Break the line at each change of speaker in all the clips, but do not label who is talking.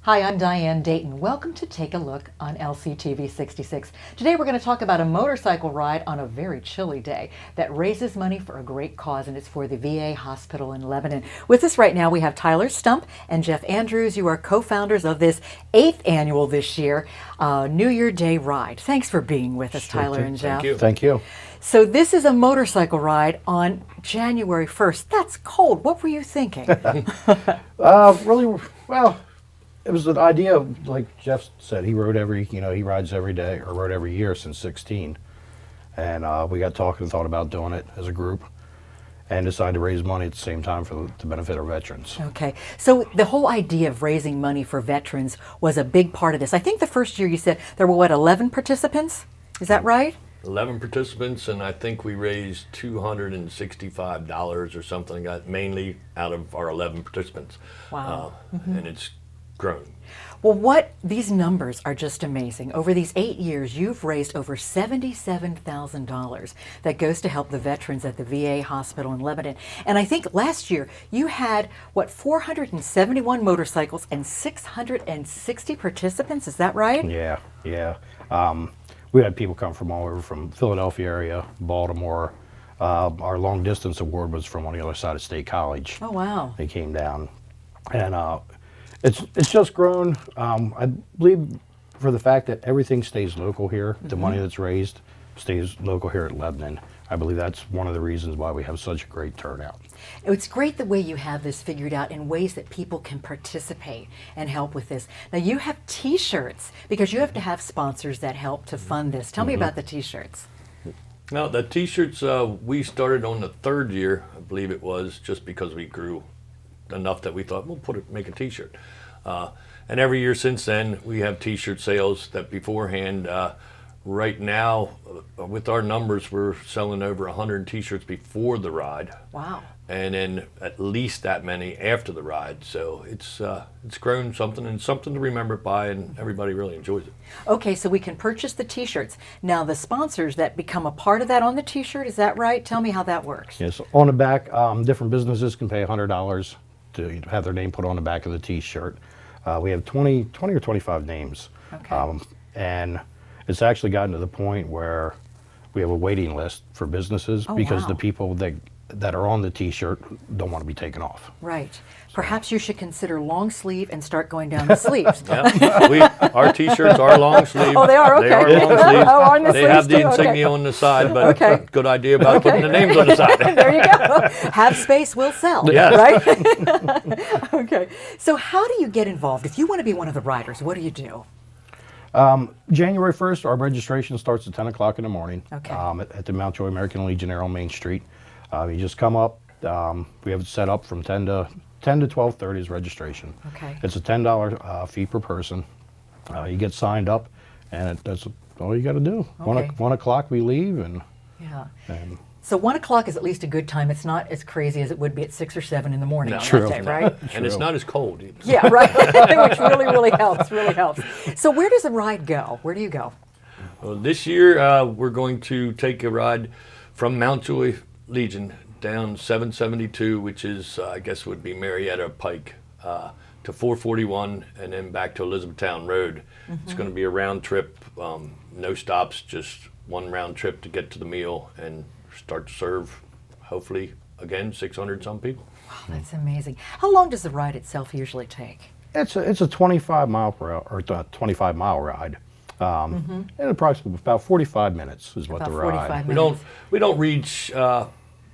Hi, I'm Diane Dayton. Welcome to Take a Look on LCTV 66. Today we're going to talk about a motorcycle ride on a very chilly day that raises money for a great cause, and it's for the VA hospital in Lebanon. With us right now we have Tyler Stump and Jeff Andrews. You are co-founders of this 8th annual this year New Year Day ride. Thanks for being with us, Tyler and Jeff.
Thank you.
Thank you.
So this is a motorcycle ride on January 1st. That's cold. What were you thinking?
Really, well, it was an idea of, like Jeff said, he rides every day, or rode every year since 16. And we got talking and thought about doing it as a group and decided to raise money at the same time to benefit our veterans.
Okay, so the whole idea of raising money for veterans was a big part of this. I think the first year you said there were, 11 participants? Is that right?
11 participants, and I think we raised $265 or something like that, mainly out of our 11 participants.
Wow.
And it's grown.
Well, these numbers are just amazing. Over these 8 years, you've raised over $77,000 that goes to help the veterans at the VA hospital in Lebanon. And I think last year you had, 471 motorcycles and 660 participants. Is that right?
Yeah. We had people come from all over, from Philadelphia area, Baltimore. Our long distance award was from on the other side of State College.
Oh, wow.
They came down. And it's just grown. I believe for the fact that everything stays local here, the money that's raised stays local here at Lebanon. I believe that's one of the reasons why we have such a great turnout.
It's great the way you have this figured out in ways that people can participate and help with this. Now you have t-shirts because you have to have sponsors that help to fund this. Tell me about the t-shirts.
Now, the t-shirts, we started on the 3rd year, I believe it was, just because we grew enough that we thought we'll make a t-shirt. And every year since then, we have t-shirt sales that beforehand. Right now, with our numbers, we're selling over 100 t-shirts before the ride.
Wow.
And then at least that many after the ride. So it's grown something, and something to remember it by, and everybody really enjoys it.
Okay, so we can purchase the t-shirts. Now the sponsors that become a part of that on the t-shirt, is that right? Tell me how that works.
Yes, on the back, different businesses can pay $100 to have their name put on the back of the t-shirt. We have 20 or 25 names.
Okay.
And it's actually gotten to the point where we have a waiting list for businesses because
wow.
the people that are on the t-shirt don't want to be taken off.
Right. Perhaps you should consider long sleeve and start going down the sleeves.
Yeah, our t-shirts are long sleeve.
Oh, they are? Okay.
They are long sleeve.
Oh, on the
they
sleeves
have the
too?
insignia
Okay.
on the side, but
Okay.
good idea about putting the names on the side.
There you go. Have space, will sell.
Yes.
Right? Okay. So how do you get involved? If you want to be one of the riders, what do you do?
January 1st, our registration starts at 10 o'clock in the morning.
Okay.
At the Mount Joy American Legion on Main Street. You just come up. We have it set up from 10 to 12:30 is registration.
Okay.
It's a $10 fee per person. You get signed up, and that's all you got to do.
Okay.
1 o'clock we leave, and
So 1 o'clock is at least a good time. It's not as crazy as it would be at 6 or 7 in the morning
No.
on
True.
that day, right?
And it's not as cold either.
Yeah, right. Which really helps, So where does the ride go? Where do you go?
Well, this year we're going to take a ride from Mount Joy Legion down 772, which is, I guess would be Marietta Pike, to 441, and then back to Elizabethtown Road. It's going to be a round trip, no stops, just one round trip to get to the meal and start to serve, hopefully, again, 600 some people.
Wow, that's amazing. How long does the ride itself usually take?
it's a 25 mile per hour, or 25 mile ride. And approximately about 45 minutes is what
About
the
45
ride.
minutes.
We don't reach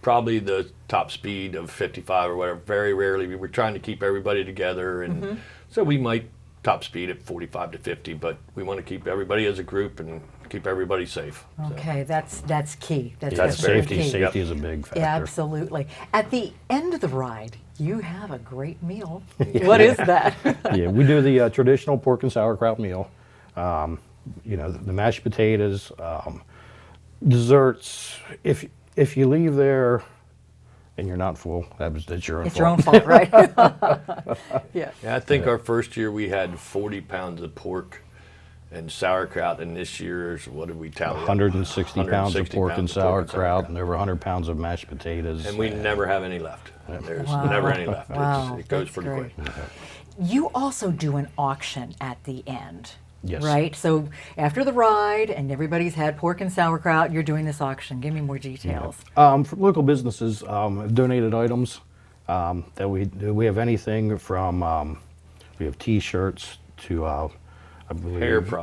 probably the top speed of 55 or whatever. Very rarely. We're trying to keep everybody together, and so we might top speed at 45 to 50, but we want to keep everybody as a group and keep everybody safe.
Okay, that's key. That's
very
Safety
key.
Safety is a big factor.
Yeah, absolutely. At the end of the ride, you have a great meal. What is that?
Yeah, we do the traditional pork and sauerkraut meal. The mashed potatoes, desserts. If you leave there and you're not full, that's your own
It's
fault.
your own fault, right? Yeah.
Yeah, I think our first year we had 40 pounds of pork and sauerkraut. And this year's, what did we tally up?
160 pounds of pork and
pounds of pork
sauerkraut and over 100 pounds of mashed potatoes.
And we never have any left. There's
Wow.
never any left.
Wow,
It goes
that's
pretty
great.
quick.
You also do an auction at the end.
Yes.
Right? So after the ride and everybody's had pork and sauerkraut, you're doing this auction. Give me more details.
For local businesses have donated items that we have anything from we have T-shirts to I believe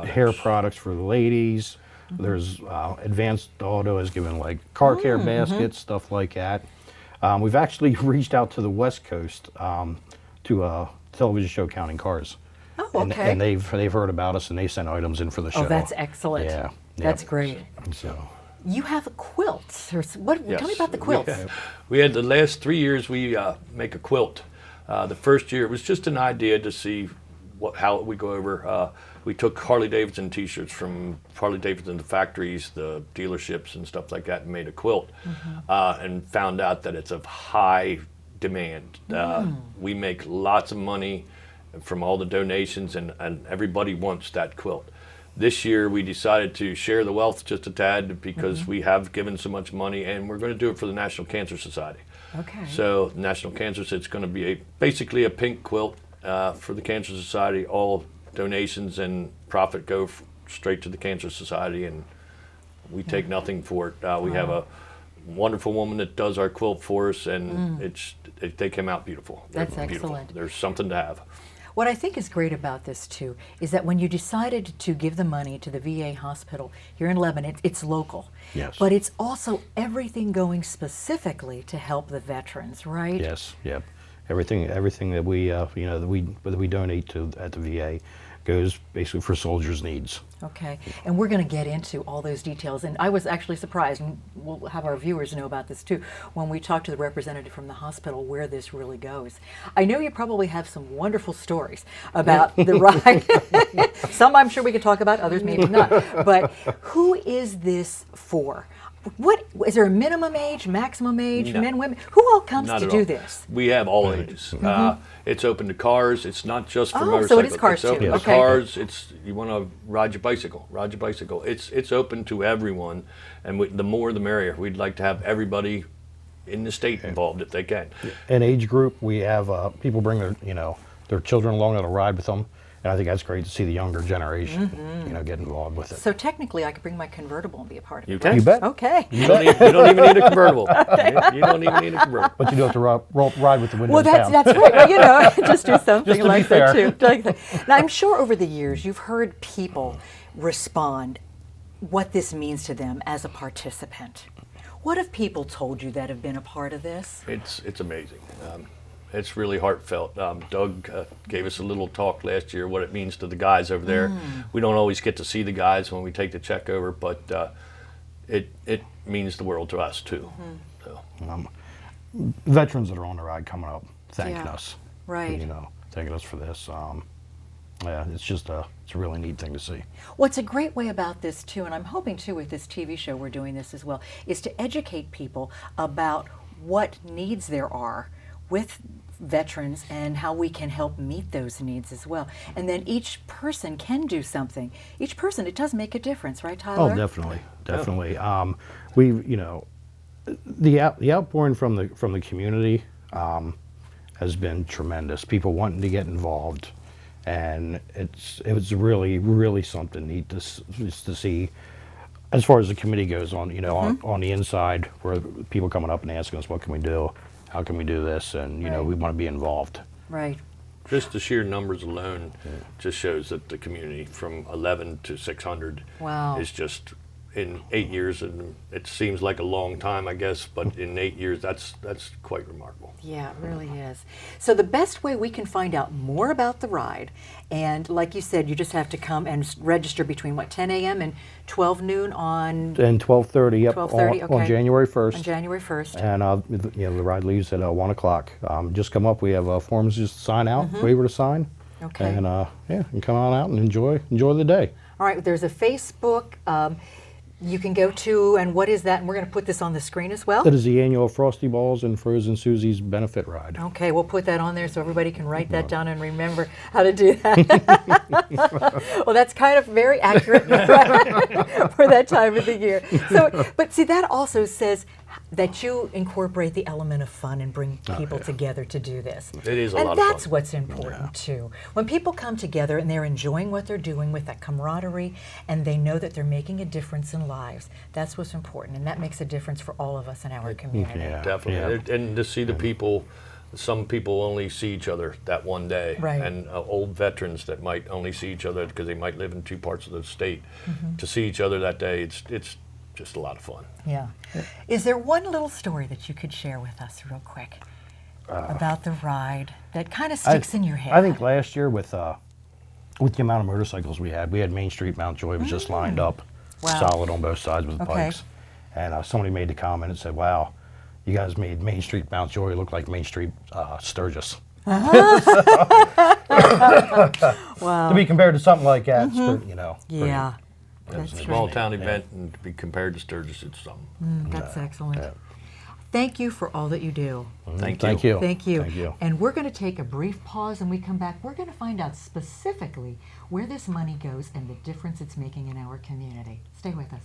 Hair products.
For the ladies. There's Advanced Auto has given like car care baskets, stuff like that. We've actually reached out to the West Coast to a television show Counting Cars.
Oh, okay.
And they've heard about us and they sent items in for the show.
Oh, that's excellent.
Yeah.
That's
Yep.
great.
So
You have a quilt. Tell me about the quilts.
We had the last 3 years we make a quilt. The first year it was just an idea to see how we go over. We took Harley Davidson T-shirts from Harley Davidson, the factories, the dealerships, and stuff like that, and made a quilt, and found out that it's of high demand. We make lots of money from all the donations, and everybody wants that quilt. This year we decided to share the wealth just a tad because we have given so much money, and we're going to do it for the National Cancer Society.
Okay.
So National Cancer Society, it's going to be basically a pink quilt for the Cancer Society. All donations and profit go straight to the Cancer Society, and we take nothing for it. We have a wonderful woman that does our quilt for us, and they came out beautiful.
That's
They're beautiful.
excellent.
There's something to have.
What I think is great about this too is that when you decided to give the money to the VA hospital here in Lebanon, it's local.
Yes.
But it's also everything going specifically to help the veterans, right?
yes, yep. Everything that we that we donate to at the VA goes basically for soldiers' needs.
Okay, and we're going to get into all those details. And I was actually surprised, and we'll have our viewers know about this too, when we talked to the representative from the hospital where this really goes. I know you probably have some wonderful stories about the ride. Some I'm sure we could talk about, others maybe not. But who is this for? What is there a minimum age, maximum age,
No.
men, women? Who all comes
Not
to
at
do
all.
this?
We have all ages. It's open to cars. It's not just for
Oh, so
motorcycles.
it is cars
it's open
too.
to
Okay.
cars. It's you want to ride your bicycle. It's open to everyone, and the more the merrier. We'd like to have everybody in the state involved if they can.
An age group, we have people bring their children along on a ride with them, and I think that's great to see the younger generation get involved with it.
So technically, I could bring my convertible and be a part of it.
You
right?
can.
You bet.
Okay.
You don't even need a convertible. You don't even need a convertible.
But you do have to ride with the windows
Well,
down.
that's right. Well, just do something
Just to be
like that
fair.
too. Like that. Now, I'm sure over the years you've heard people respond what this means to them as a participant. What have people told you that have been a part of this?
It's amazing. It's really heartfelt. Doug gave us a little talk last year what it means to the guys over there. We don't always get to see the guys when we take the check over, but it means the world to us too. So.
Veterans that are on the ride coming up thanking
Yeah.
us.
Right.
Thanking us for this. Yeah, it's a really neat thing to see.
What's a great way about this too, and I'm hoping too with this TV show we're doing this as well, is to educate people about what needs there are with veterans and how we can help meet those needs as well. And then each person can do something. Each person, it does make a difference, right, Tyler?
Oh, definitely. The outpouring from the community has been tremendous. People wanting to get involved, and it was really something neat to see. As far as the committee goes on, on the inside, where people coming up and asking us, what can we do? How can we do this? And,
Right.
we want to be involved.
Right.
Just the sheer numbers alone just shows that the community from 11 to 600
Wow.
is just in 8 years, and it seems like a long time, I guess, but in 8 years, that's quite remarkable.
Yeah, it really is. So the best way we can find out more about the ride, and like you said, you just have to come and register between 10 a.m. and 12 noon on
And 12:30, yep,
12:30,
on
okay.
January 1st.
on January 1st.
And the ride leaves at 1 o'clock. Just come up. We have forms just to sign out, waiver to sign.
Okay.
And and come on out and enjoy the day.
All right, there's a Facebook you can go to, and what is that? And we're going to put this on the screen as well.
That is the annual Frosty Balls and Frozen Susie's benefit ride.
Okay, we'll put that on there so everybody can write that down and remember how to do that. Well, that's kind of very accurate for that time of the year. So, but see, that also says that you incorporate the element of fun and bring people together to do this.
It is a lot of
And
fun.
that's what's important too. When people come together and they're enjoying what they're doing with that camaraderie and they know that they're making a difference in lives, that's what's important, and that makes a difference for all of us in our community.
Yeah.
Definitely.
Yeah.
And to see the people, some people only see each other that one day.
Right.
And old veterans that might only see each other because they might live in two parts of the state. To see each other that day, it's just a lot of fun.
Yeah. Is there one little story that you could share with us real quick about the ride that kind of sticks in your head?
I think last year with the amount of motorcycles we had Main Street Mountjoy was just lined up solid on both sides with the bikes. And somebody made the comment and said, wow, you guys made Main Street Mountjoy look like Main Street Sturgis.
Wow.
To be compared to something like that, you know.
Yeah.
It's a
That's
small
great.
town event, and to be compared to Sturgis, it's something.
That's excellent. Thank you for all that you do.
Thank
Thank
you.
you.
Thank you.
Thank you.
And we're going to take a brief pause, and we come back. We're going to find out specifically where this money goes and the difference it's making in our community. Stay with us.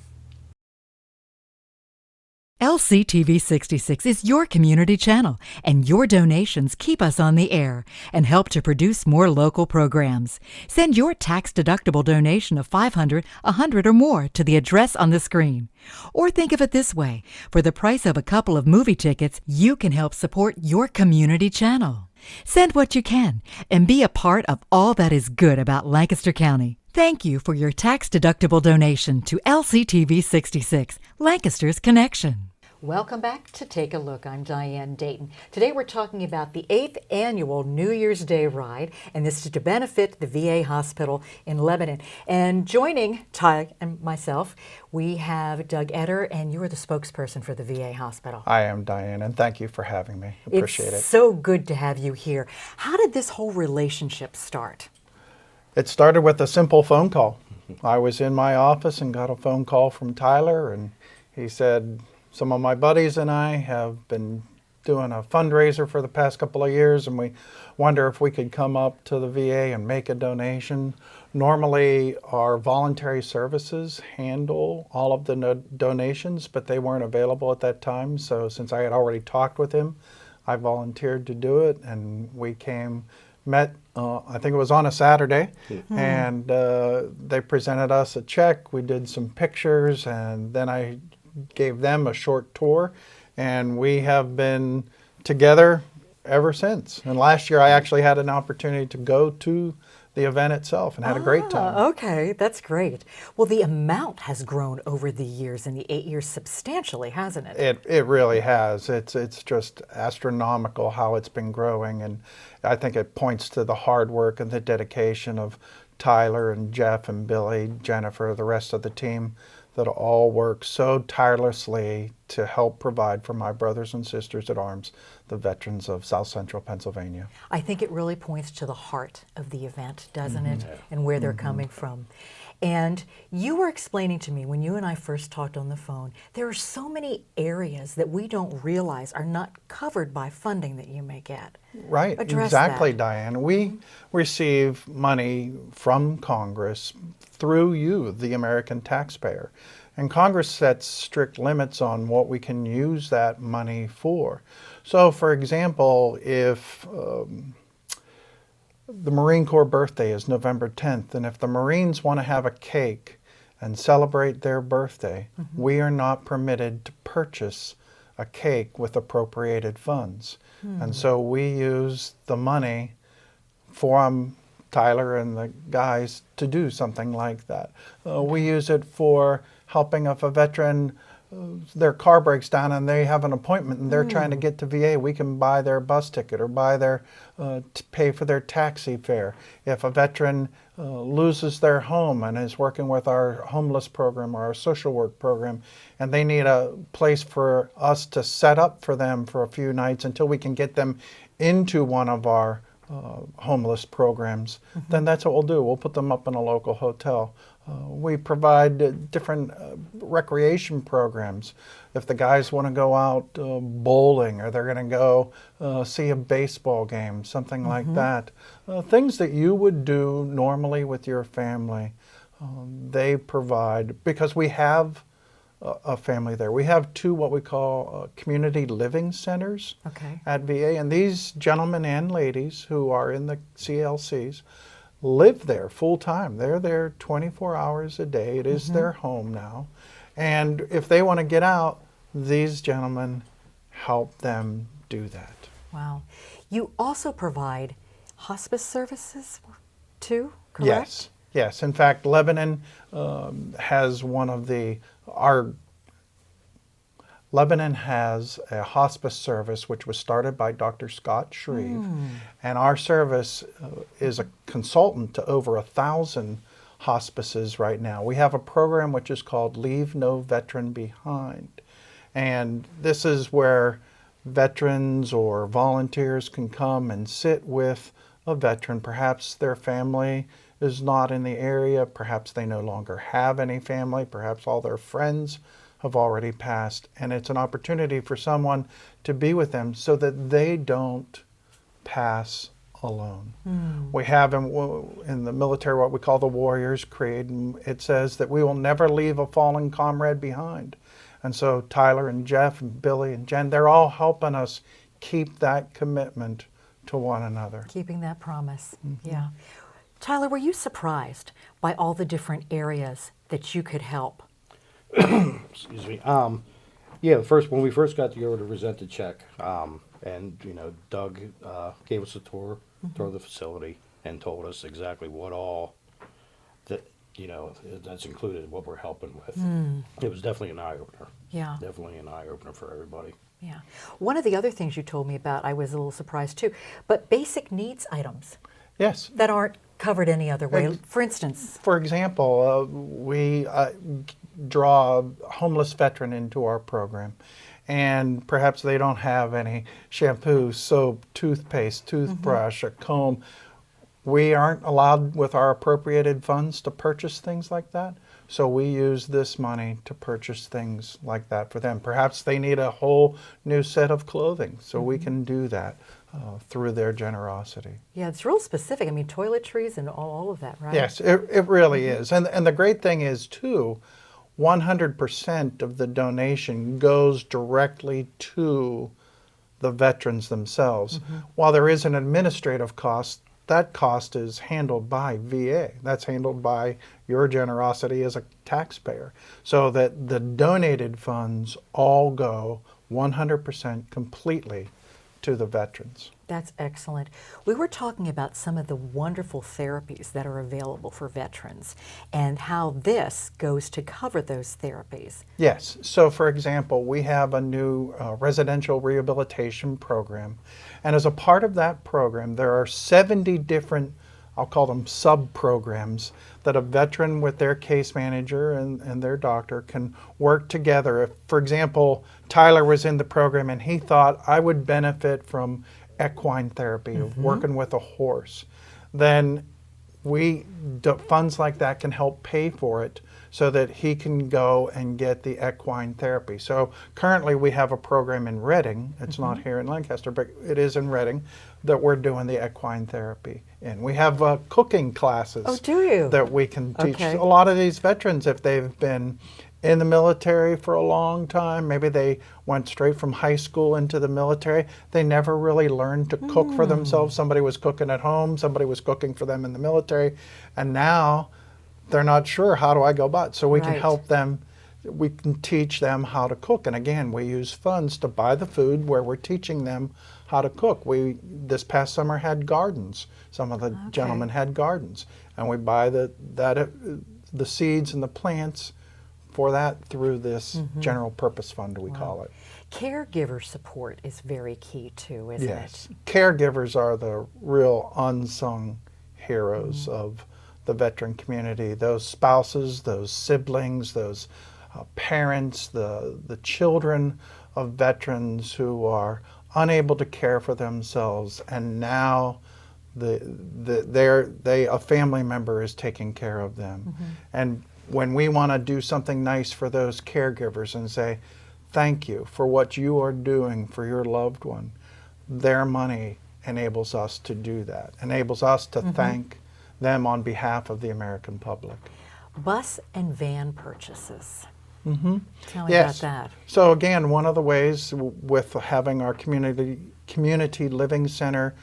LCTV 66 is your community channel, and your donations keep us on the air and help to produce more local programs. Send your tax-deductible donation of $500, $100, or more to the address on the screen. Or think of it this way: for the price of a couple of movie tickets, you can help support your community channel. Send what you can and be a part of all that is good about Lancaster County. Thank you for your tax-deductible donation to LCTV 66, Lancaster's Connection. Welcome back to Take a Look. I'm Diane Dayton. Today we're talking about the 8th annual New Year's Day ride, and this is to benefit the VA hospital in Lebanon. And joining Ty and myself, we have Doug Etter, and you're the spokesperson for the VA hospital.
I am, Diane, and thank you for having me. Appreciate
It's
it.
so good to have you here. How did this whole relationship start?
It started with a simple phone call. I was in my office and got a phone call from Tyler, and he said, some of my buddies and I have been doing a fundraiser for the past couple of years, and we wonder if we could come up to the VA and make a donation. Normally, our voluntary services handle all of the donations, but they weren't available at that time. So since I had already talked with him, I volunteered to do it, and we met, I think it was on a Saturday, and they presented us a check. We did some pictures, and then I gave them a short tour, and we have been together ever since. And last year I actually had an opportunity to go to the event itself and had a great time.
Okay, that's great. Well, the amount has grown over the years, in the 8 years, substantially, hasn't it?
It really has. It's just astronomical how it's been growing, and I think it points to the hard work and the dedication of Tyler and Jeff and Billy, Jennifer, the rest of the team that all work so tirelessly to help provide for my brothers and sisters at arms, the veterans of South Central Pennsylvania.
I think it really points to the heart of the event, doesn't it? And where they're coming from. And you were explaining to me when you and I first talked on the phone, there are so many areas that we don't realize are not covered by funding that you may get.
Right,
Address
exactly,
that.
Diane. We receive money from Congress through you, the American taxpayer. And Congress sets strict limits on what we can use that money for. So, for example, if the Marine Corps birthday is November 10th, and if the Marines want to have a cake and celebrate their birthday, we are not permitted to purchase a cake with appropriated funds. And so we use the money from Tyler and the guys to do something like that. We use it for helping if a veteran, their car breaks down and they have an appointment and they're trying to get to VA, we can buy their bus ticket or buy their, pay for their taxi fare. If a veteran loses their home and is working with our homeless program or our social work program, and they need a place for us to set up for them for a few nights until we can get them into one of our homeless programs, then that's what we'll do. We'll put them up in a local hotel. We provide different recreation programs. If the guys want to go out bowling, or they're going to go see a baseball game, something like that. Things that you would do normally with your family, they provide, because we have a family there. We have two what we call community living centers at VA, and these gentlemen and ladies who are in the CLCs live there full time. They're there 24 hours a day. It is their home now. And if they want to get out, these gentlemen help them do that.
Wow. You also provide hospice services too, correct?
Yes. Yes. In fact, Lebanon has Lebanon has a hospice service which was started by Dr. Scott Shreve, and our service is a consultant to over 1,000 hospices right now. We have a program which is called Leave No Veteran Behind, and this is where veterans or volunteers can come and sit with a veteran. Perhaps their family is not in the area, perhaps they no longer have any family, perhaps all their friends have already passed, and it's an opportunity for someone to be with them so that they don't pass alone. We have in the military what we call the Warriors Creed, and it says that we will never leave a fallen comrade behind. And so Tyler and Jeff and Billy and Jen, they're all helping us keep that commitment to one another.
Keeping that promise, yeah. Tyler, were you surprised by all the different areas that you could help?
Excuse me. Yeah, when we first got the order to present the check, and Doug gave us a tour of the facility and told us exactly what all that that's included, what we're helping with. It was definitely an eye opener.
Yeah,
definitely an eye opener for everybody.
Yeah. One of the other things you told me about, I was a little surprised too, but basic needs items.
Yes.
That aren't covered any other way. For instance.
For example, we draw a homeless veteran into our program, and perhaps they don't have any shampoo, soap, toothpaste, toothbrush, a comb. We aren't allowed with our appropriated funds to purchase things like that, so we use this money to purchase things like that for them. Perhaps they need a whole new set of clothing, so we can do that through their generosity.
Yeah, it's real specific. I mean, toiletries and all of that, right?
Yes, it really is. And the great thing is, too, 100% of the donation goes directly to the veterans themselves. While there is an administrative cost, that cost is handled by VA. That's handled by your generosity as a taxpayer. So that the donated funds all go 100% completely to the veterans.
That's excellent. We were talking about some of the wonderful therapies that are available for veterans and how this goes to cover those therapies.
Yes. So, for example, we have a new residential rehabilitation program. And as a part of that program, there are 70 different, I'll call them sub-programs, that a veteran with their case manager and their doctor can work together. If, for example, Tyler was in the program and he thought, I would benefit from equine therapy, of working with a horse, then funds like that can help pay for it so that he can go and get the equine therapy. So currently we have a program in Reading, it's not here in Lancaster, but it is in Reading, that we're doing the equine therapy in. We have cooking classes.
Oh, do you?
That we can teach.
Okay.
A lot of these veterans, if they've been in the military for a long time, maybe they went straight from high school into the military, they never really learned to cook for themselves. Somebody was cooking at home, somebody was cooking for them in the military, and now they're not sure, how do I go about it? So we can help them, we can teach them how to cook. And again, we use funds to buy the food where we're teaching them how to cook. We, this past summer, had gardens. Some of the gentlemen had gardens, and we buy the seeds and the plants for that through this general purpose fund, we call it.
Caregiver support is very key too, isn't it?
Caregivers are the real unsung heroes of the veteran community. Those spouses, those siblings, those parents, the children of veterans who are unable to care for themselves, and now a family member is taking care of them. And when we want to do something nice for those caregivers and say, thank you for what you are doing for your loved one, their money enables us to do that, enables us to thank them on behalf of the American public.
Bus and van purchases. Tell me
Yes.
about that.
So again, one of the ways with having our community living center,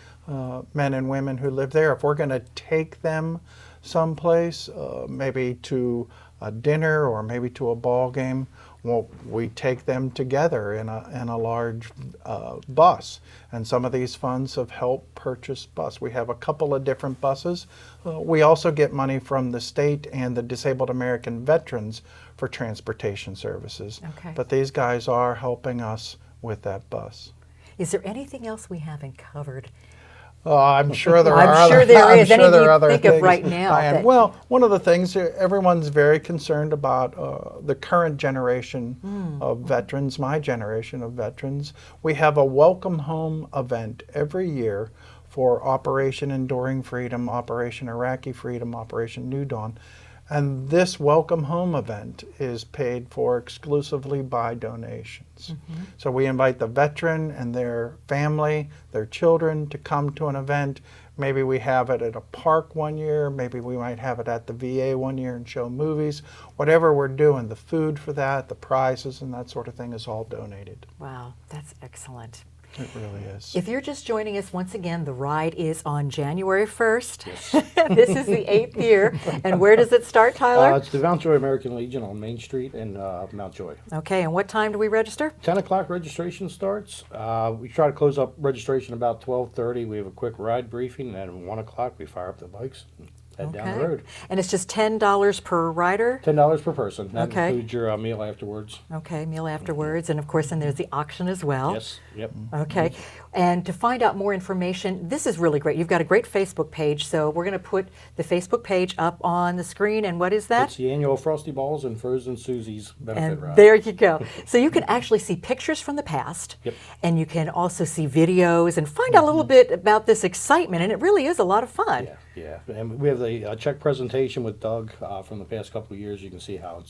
men and women who live there, if we're going to take them someplace, maybe to a dinner or maybe to a ball game, well, we take them together in a large bus. And some of these funds have helped purchase bus. We have a couple of different buses. We also get money from the state and the Disabled American Veterans for transportation services.
Okay.
But these guys are helping us with that bus.
Is there anything else we haven't covered?
I'm sure there
I'm
are.
sure there
I'm
is.
sure
Anything
there
you
are other
think of
things,
right now
Diane.
that-
Well, one of the things everyone's very concerned about the current generation of veterans, my generation of veterans. We have a welcome home event every year for Operation Enduring Freedom, Operation Iraqi Freedom, Operation New Dawn. And this welcome home event is paid for exclusively by donations. So we invite the veteran and their family, their children to come to an event. Maybe we have it at a park one year, maybe we might have it at the VA one year and show movies. Whatever we're doing, the food for that, the prizes and that sort of thing is all donated.
Wow, that's excellent.
It really is.
If you're just joining us once again, the ride is on January 1st. This is the 8th year. And where does it start, Tyler?
It's the Mountjoy American Legion on Main Street in Mountjoy.
Okay, and what time do we register?
10 o'clock registration starts. We try to close up registration about 12:30. We have a quick ride briefing, and then at 1 o'clock we fire up the bikes and head down the road.
And it's just $10 per rider?
$10 per person. That
Okay.
includes your meal afterwards.
Okay, meal afterwards. And of course, then there's the auction as well.
Yes, yep.
Okay, and to find out more information, this is really great. You've got a great Facebook page, so we're going to put the Facebook page up on the screen. And what is that?
It's the annual Frosty Balls and Frozen Susie's benefit
And
ride.
there you go. So you can actually see pictures from the past,
Yep.
and you can also see videos and find out a little bit about this excitement. And it really is a lot of fun.
Yeah, and we have the check presentation with Doug from the past couple of years. You can see how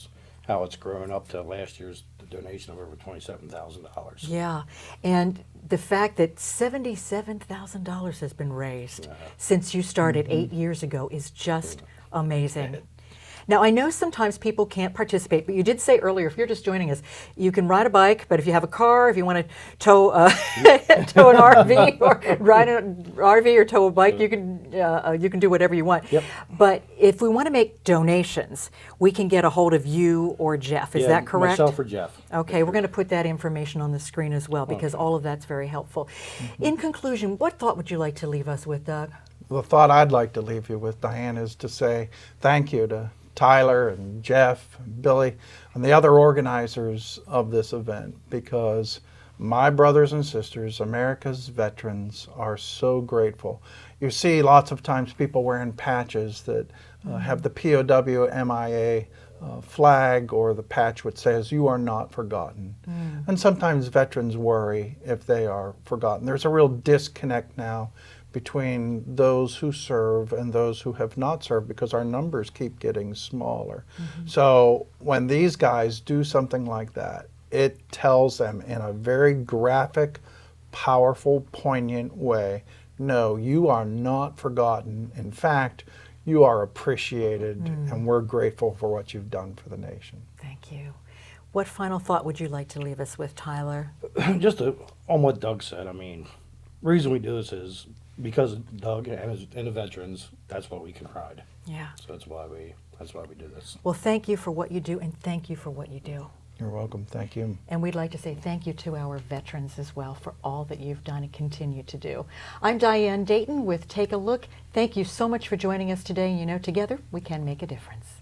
it's grown up to last year's donation of over $27,000.
Yeah, and the fact that $77,000 has been raised since you started 8 years ago is just amazing. Now, I know sometimes people can't participate, but you did say earlier, if you're just joining us, you can ride a bike, but if you have a car, if you want to tow, tow an RV or ride an RV or tow a bike, you can do whatever you want.
Yep.
But if we want to make donations, we can get a hold of you or Jeff. Is that correct?
Myself or Jeff.
Okay, we're going to put that information on the screen as well because all of that's very helpful. In conclusion, what thought would you like to leave us with, Doug?
The thought I'd like to leave you with, Diane, is to say thank you to Tyler and Jeff and Billy and the other organizers of this event, because my brothers and sisters, America's veterans, are so grateful. You see lots of times people wearing patches that have the POW MIA flag or the patch which says "You are not forgotten." And sometimes veterans worry if they are forgotten. There's a real disconnect now between those who serve and those who have not served because our numbers keep getting smaller. So when these guys do something like that, it tells them in a very graphic, powerful, poignant way, no, you are not forgotten. In fact, you are appreciated, and we're grateful for what you've done for the nation.
Thank you. What final thought would you like to leave us with, Tyler?
Just on what Doug said, I mean, the reason we do this is because of Doug and the veterans. That's why we can ride.
Yeah.
So that's why we do this.
Well, thank you for what you do, and thank you for what you do.
You're welcome. Thank you.
And we'd like to say thank you to our veterans as well for all that you've done and continue to do. I'm Diane Dayton with Take a Look. Thank you so much for joining us today. You know, together we can make a difference.